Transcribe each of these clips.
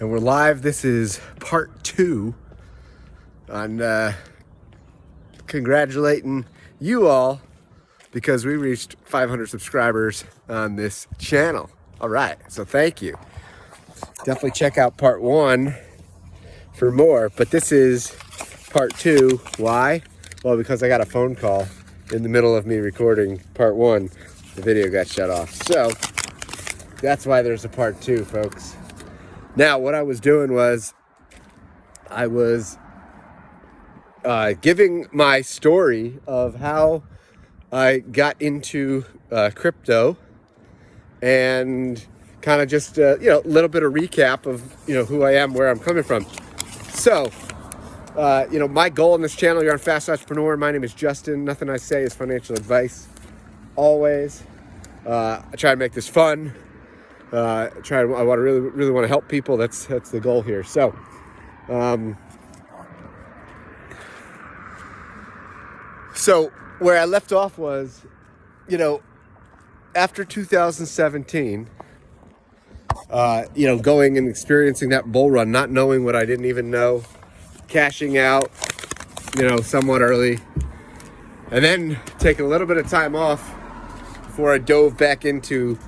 And we're live. This is part 2 on congratulating you all because we reached 500 subscribers on this channel. All right, so thank you. Definitely check out part 1 for more, but this is part 2. Why? Well, because I got a phone call in the middle of me recording part 1. The video got shut off. So that's why there's a part 2, folks. Now, what I was doing was I was giving my story of how I got into crypto and kind of just, a little bit of recap of, who I am, where I'm coming from. So, my goal on this channel, you're on Fast Entrepreneur. My name is Justin. Nothing I say is financial advice. Always. I try to make this fun. I want to really want to help people. That's the goal here. So, where I left off was, after 2017, going and experiencing that bull run, not knowing what I didn't even know, cashing out, somewhat early, and then taking a little bit of time off before I dove back into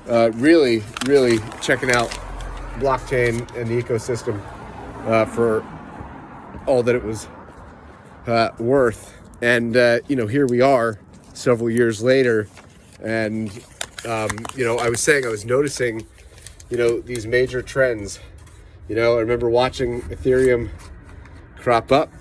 really checking out blockchain and the ecosystem for all that it was worth. And, here we are several years later. And, I was noticing, these major trends. I remember watching Ethereum crop up,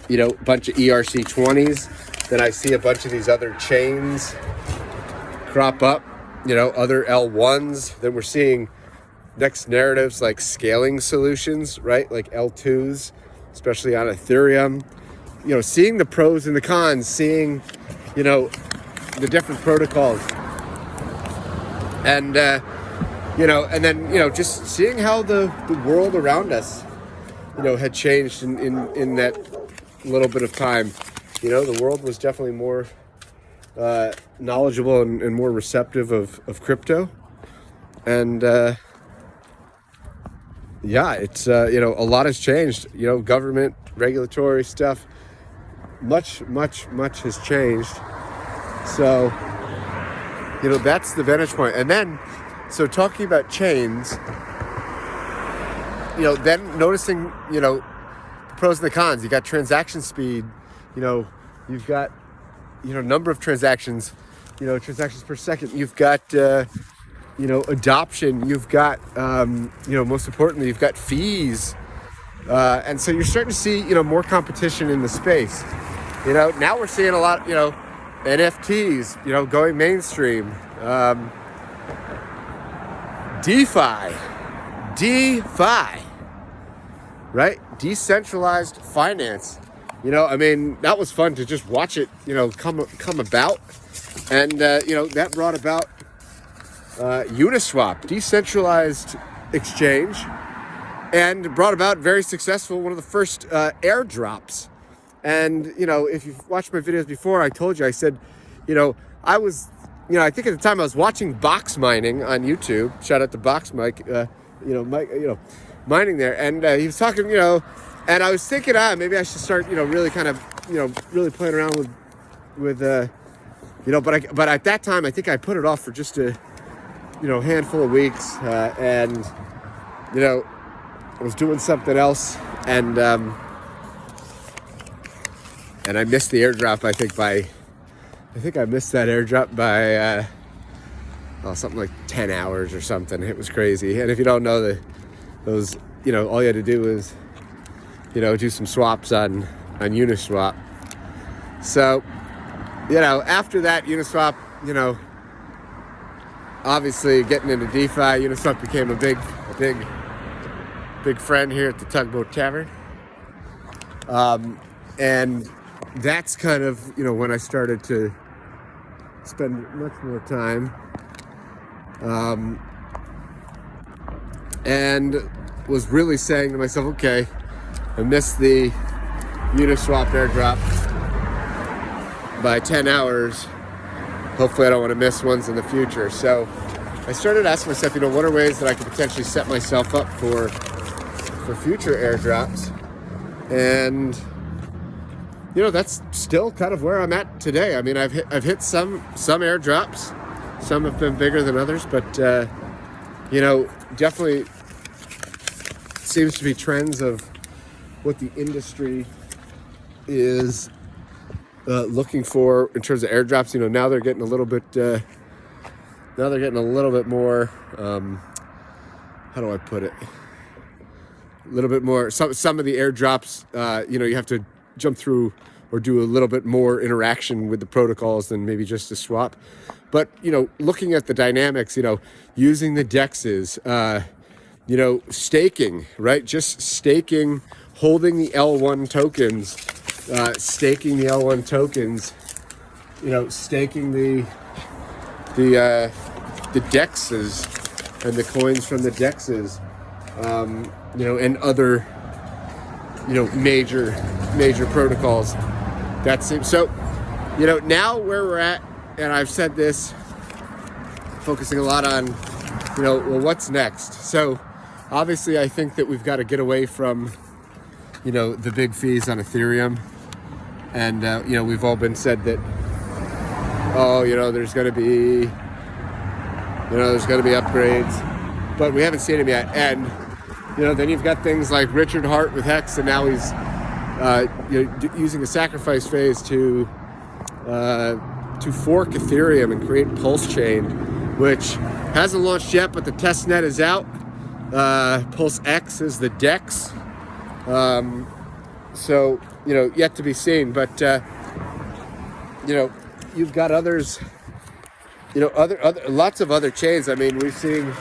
a bunch of ERC20s. Then I see a bunch of these other chains crop up. Other L1s. Then we're seeing next narratives like scaling solutions, right? Like L2s, especially on Ethereum. Seeing the pros and the cons, seeing, the different protocols. And, and then, just seeing how the world around us, had changed in that little bit of time. The world was definitely more knowledgeable and more receptive of crypto. And it's a lot has changed. Government, regulatory stuff, much has changed. So that's the vantage point. And then so talking about chains, then noticing the pros and the cons. You got transaction speed, you've got number of transactions, transactions per second. You've got, adoption. You've got, most importantly, you've got fees. And so you're starting to see, more competition in the space. Now we're seeing a lot, NFTs, going mainstream. DeFi, right? Decentralized Finance. That was fun to just watch it, come about. And, that brought about Uniswap, decentralized exchange, and brought about very successful, one of the first airdrops. And, if you've watched my videos before, I told you, I said, I was, I think at the time I was watching box mining on YouTube. Shout out to Box Mike, Mike, mining there. And he was talking, and I was thinking, maybe I should start, really kind of, really playing around with but at that time, I think I put it off for just a, handful of weeks. And, I was doing something else. And I missed the airdrop, I think I missed that airdrop by, something like 10 hours or something. It was crazy. And if you don't know those, all you had to do was, do some swaps on Uniswap. So, after that, Uniswap, obviously getting into DeFi, Uniswap became a big friend here at the Tugboat Tavern. And that's kind of, when I started to spend much more time. And was really saying to myself, okay, I missed the Uniswap airdrop by 10 hours. Hopefully I don't want to miss ones in the future. So I started asking myself, what are ways that I could potentially set myself up for future airdrops? And that's still kind of where I'm at today. I mean, I've hit some airdrops. Some have been bigger than others, but definitely seems to be trends of what the industry is looking for in terms of airdrops. Now they're getting a little bit. Now they're getting a little bit more. How do I put it? A little bit more. Some of the airdrops, you have to jump through or do a little bit more interaction with the protocols than maybe just a swap. But looking at the dynamics, using the dexes, staking, right? Just staking, holding the L1 tokens, staking the L1 tokens, staking the dexes and the coins from the dexes, and other, major protocols. That seems so. Now where we're at, and I've said this, focusing a lot on, well, what's next? So obviously, I think that we've got to get away from, the big fees on Ethereum, and we've all been said that, there's going to be, upgrades, but we haven't seen them yet. And then you've got things like Richard Hart with Hex, and now he's using a sacrifice phase to fork Ethereum and create Pulse Chain, which hasn't launched yet, but the testnet is out. Pulse X is the DEX. So, yet to be seen. But, you've got others, lots of other chains. I mean, we've seen,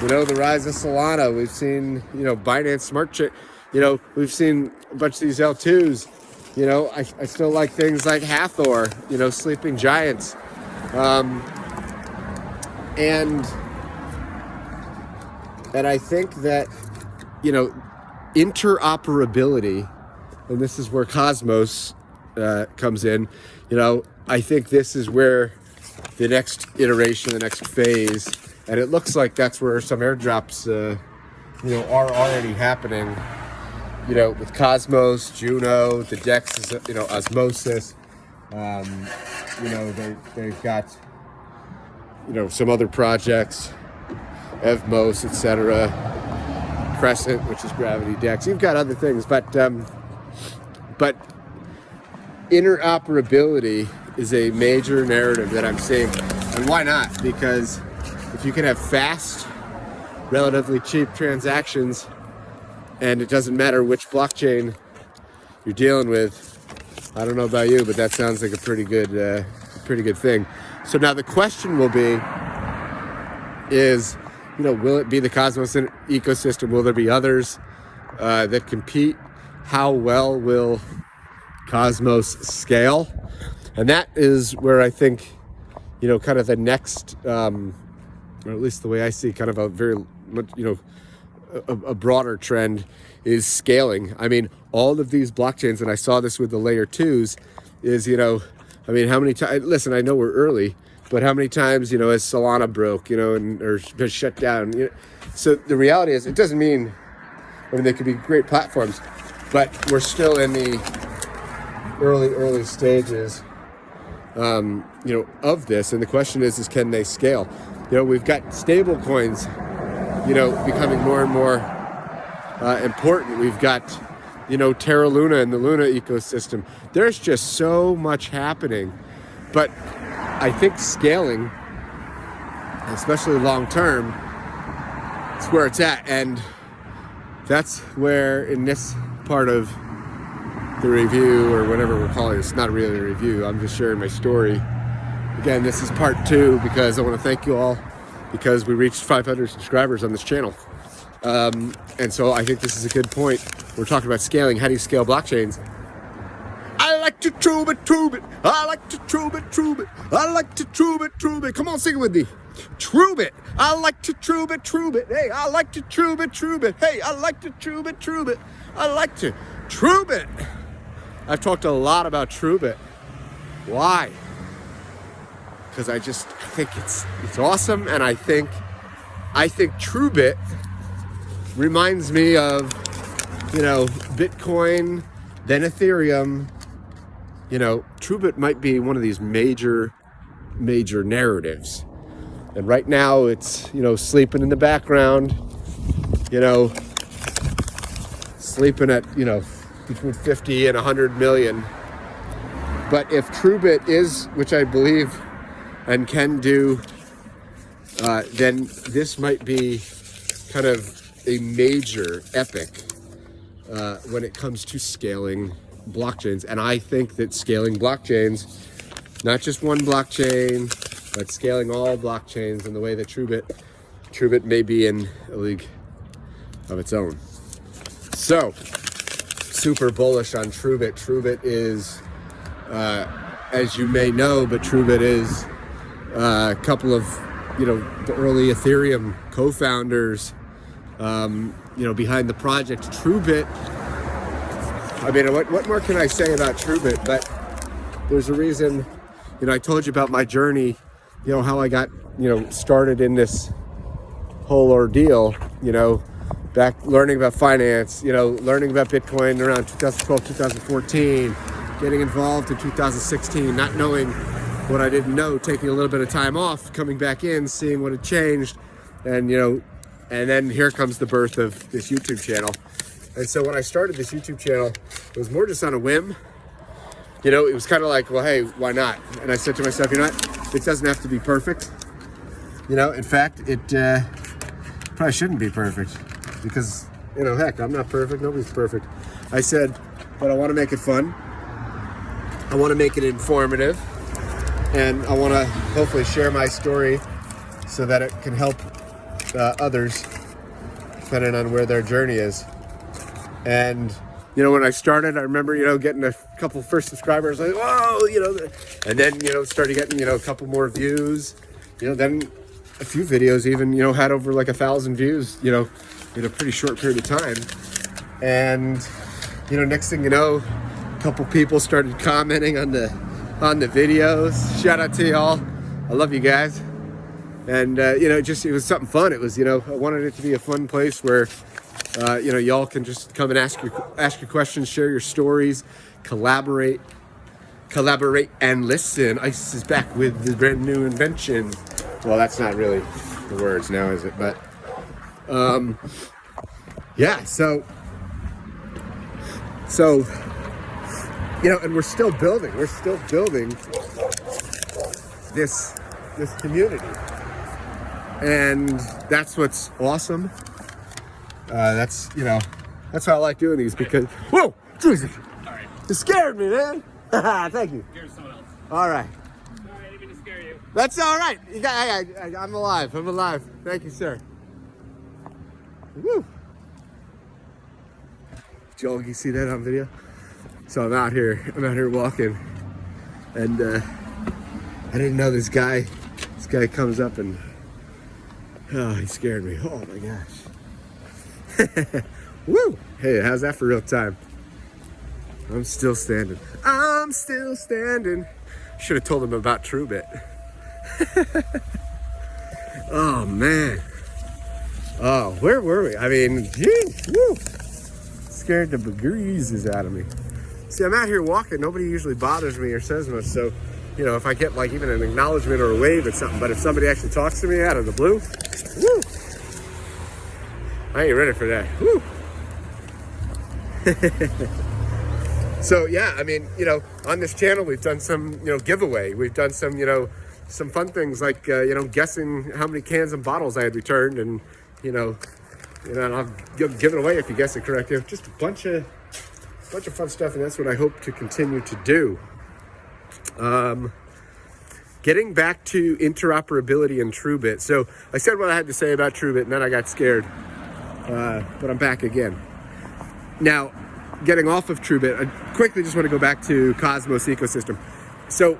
the rise of Solana. We've seen, Binance Smart Chain. We've seen a bunch of these L2s. I still like things like Hathor, Sleeping Giants. And I think that, interoperability, and this is where Cosmos comes in, I think this is where the next iteration, the next phase, and it looks like that's where some airdrops, are already happening. With Cosmos, Juno, the DEX is, Osmosis. They've got, some other projects, Evmos, etc. Crescent, which is Gravity DEX. You've got other things, but interoperability is a major narrative that I'm seeing. And why not? Because if you can have fast, relatively cheap transactions, and it doesn't matter which blockchain you're dealing with, I don't know about you, but that sounds like a pretty good thing. So now the question will be, will it be the Cosmos ecosystem? Will there be others that compete? How well will Cosmos scale? And that is where I think, kind of the next, or at least the way I see kind of a very much, a broader trend is scaling. I mean, all of these blockchains, and I saw this with the layer 2s, is, how many times, listen, I know we're early, but how many times, has Solana broke, or been shut down? So the reality is, it doesn't mean, they could be great platforms, but we're still in the early stages, of this. And the question is can they scale? We've got stable coins, becoming more and more important. We've got, Terra Luna and the Luna ecosystem. There's just so much happening. But I think scaling, especially long term, is where it's at. And that's where, in this part of the review, or whatever we're calling it, it's not really a review, I'm just sharing my story. Again, this is part 2 because I want to thank you all, because we reached 500 subscribers on this channel. And so I think this is a good point. We're talking about scaling. How do you scale blockchains? I like to trube it. I like to trube it. I like to trube it. Come on, sing it with me. Trube it. I like to trube it. Hey, I like to trube it. Hey, I like to trube it. I like to trube it. I've talked a lot about trube it. Why? because I think it's awesome, and I think TrueBit reminds me of, you know, Bitcoin, then Ethereum. You know, TrueBit might be one of these major narratives. And right now it's, you know, sleeping in the background, you know, sleeping at, you know, between 50 and 100 million. But if TrueBit is, which I believe and can do, then this might be kind of a major epic when it comes to scaling blockchains. And I think that scaling blockchains, not just one blockchain, but scaling all blockchains in the way that TrueBit may be in a league of its own. So, super bullish on TrueBit. TrueBit is, as you may know, but TrueBit is a couple of, you know, the early Ethereum co-founders, you know, behind the project. TrueBit, I mean, what more can I say about TrueBit? But there's a reason, you know, I told you about my journey, you know, how I got, you know, started in this whole ordeal, you know, back learning about finance, you know, learning about Bitcoin around 2012, 2014, getting involved in 2016, not knowing what I didn't know, taking a little bit of time off, coming back in, seeing what had changed, and, you know, and then here comes the birth of this YouTube channel. And so when I started this YouTube channel, it was more just on a whim. You know, it was kind of like, well, hey, why not? And I said to myself, you know what? It doesn't have to be perfect. You know, in fact, it probably shouldn't be perfect because, you know, heck, I'm not perfect. Nobody's perfect. I said, but I want to make it fun. I want to make it informative. And I want to hopefully share my story so that it can help others depending on where their journey is. And, you know, when I started, I remember, you know, getting a couple first subscribers, like, whoa, you know, and then, you know, started getting, you know, a couple more views, you know, then a few videos even, you know, had over like 1,000 views, you know, in a pretty short period of time. And, you know, next thing you know, a couple people started commenting on the videos. Shout out to y'all. I love you guys. And, you know, it was something fun. It was, you know, I wanted it to be a fun place where, you know, y'all can just come and ask your questions, share your stories, collaborate, and listen. ICE is back with the brand new invention. Well, that's not really the words now, is it? But, yeah, so, you know, and we're still building this community. And that's what's awesome. That's, you know, that's why I like doing these because, whoa, Jesus, right. You scared me, man. Thank you. Scared someone else. All right. Sorry, I didn't mean to scare you. That's all right. I'm alive. Thank you, sir. Woo. Joel, you see that on video? So I'm out here walking, and I didn't know this guy comes up and, oh, he scared me. Oh my gosh. Woo! Hey, how's that for real time? I'm still standing. Should have told him about TrueBit. Oh man. Oh, where were we? I mean, geez, woo! Scared the bejesus out of me. See, I'm out here walking. Nobody usually bothers me or says much, so, you know, if I get like even an acknowledgement or a wave or something, but if somebody actually talks to me out of the blue, woo! I ain't ready for that. Woo! So yeah, I mean, you know, on this channel we've done some, you know, giveaway. We've done some, you know, some fun things like, you know, guessing how many cans and bottles I had returned, and and I'll give it away if you guess it correctly. Just a bunch of fun stuff, and that's what I hope to continue to do. Getting back to interoperability and TrueBit. So I said what I had to say about TrueBit, and then I got scared, but I'm back again. Now, getting off of TrueBit, I quickly just want to go back to Cosmos ecosystem. So,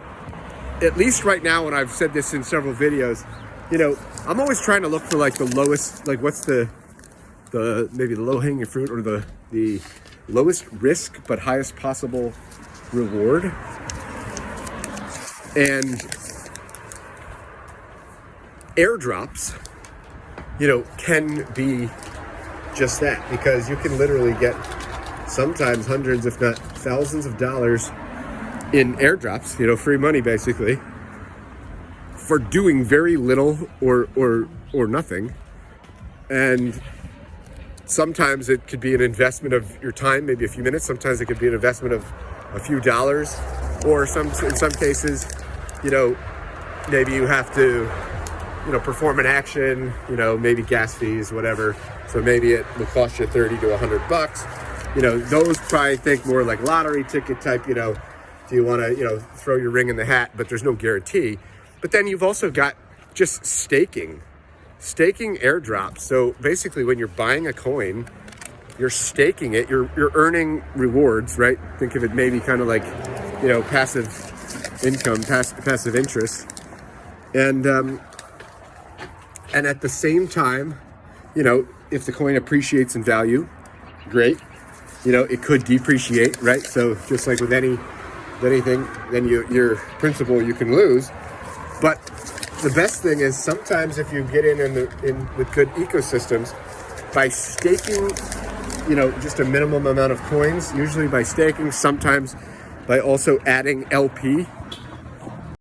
at least right now, and I've said this in several videos, you know, I'm always trying to look for like the lowest, like what's the maybe the low-hanging fruit or the lowest risk but highest possible reward. And airdrops, can be just that, because you can literally get sometimes hundreds, if not thousands of dollars in airdrops, free money basically, for doing very little or nothing. And sometimes it could be an investment of your time, maybe a few minutes. Sometimes it could be an investment of a few dollars, or in some cases, maybe you have to, perform an action, maybe gas fees, whatever. So maybe it will cost you $30 to $100. Those probably think more like lottery ticket type, do you want to, throw your ring in the hat, but there's no guarantee. But then you've also got just staking airdrops. So basically when you're buying a coin, you're staking it, you're earning rewards, right? Think of it maybe kind of like, passive income, passive interest. And at the same time, if the coin appreciates in value, great. It could depreciate, right? So just like with anything, then your principal you can lose. But the best thing is sometimes if you get in with good ecosystems, by staking, just a minimum amount of coins, usually by staking, sometimes by also adding LP,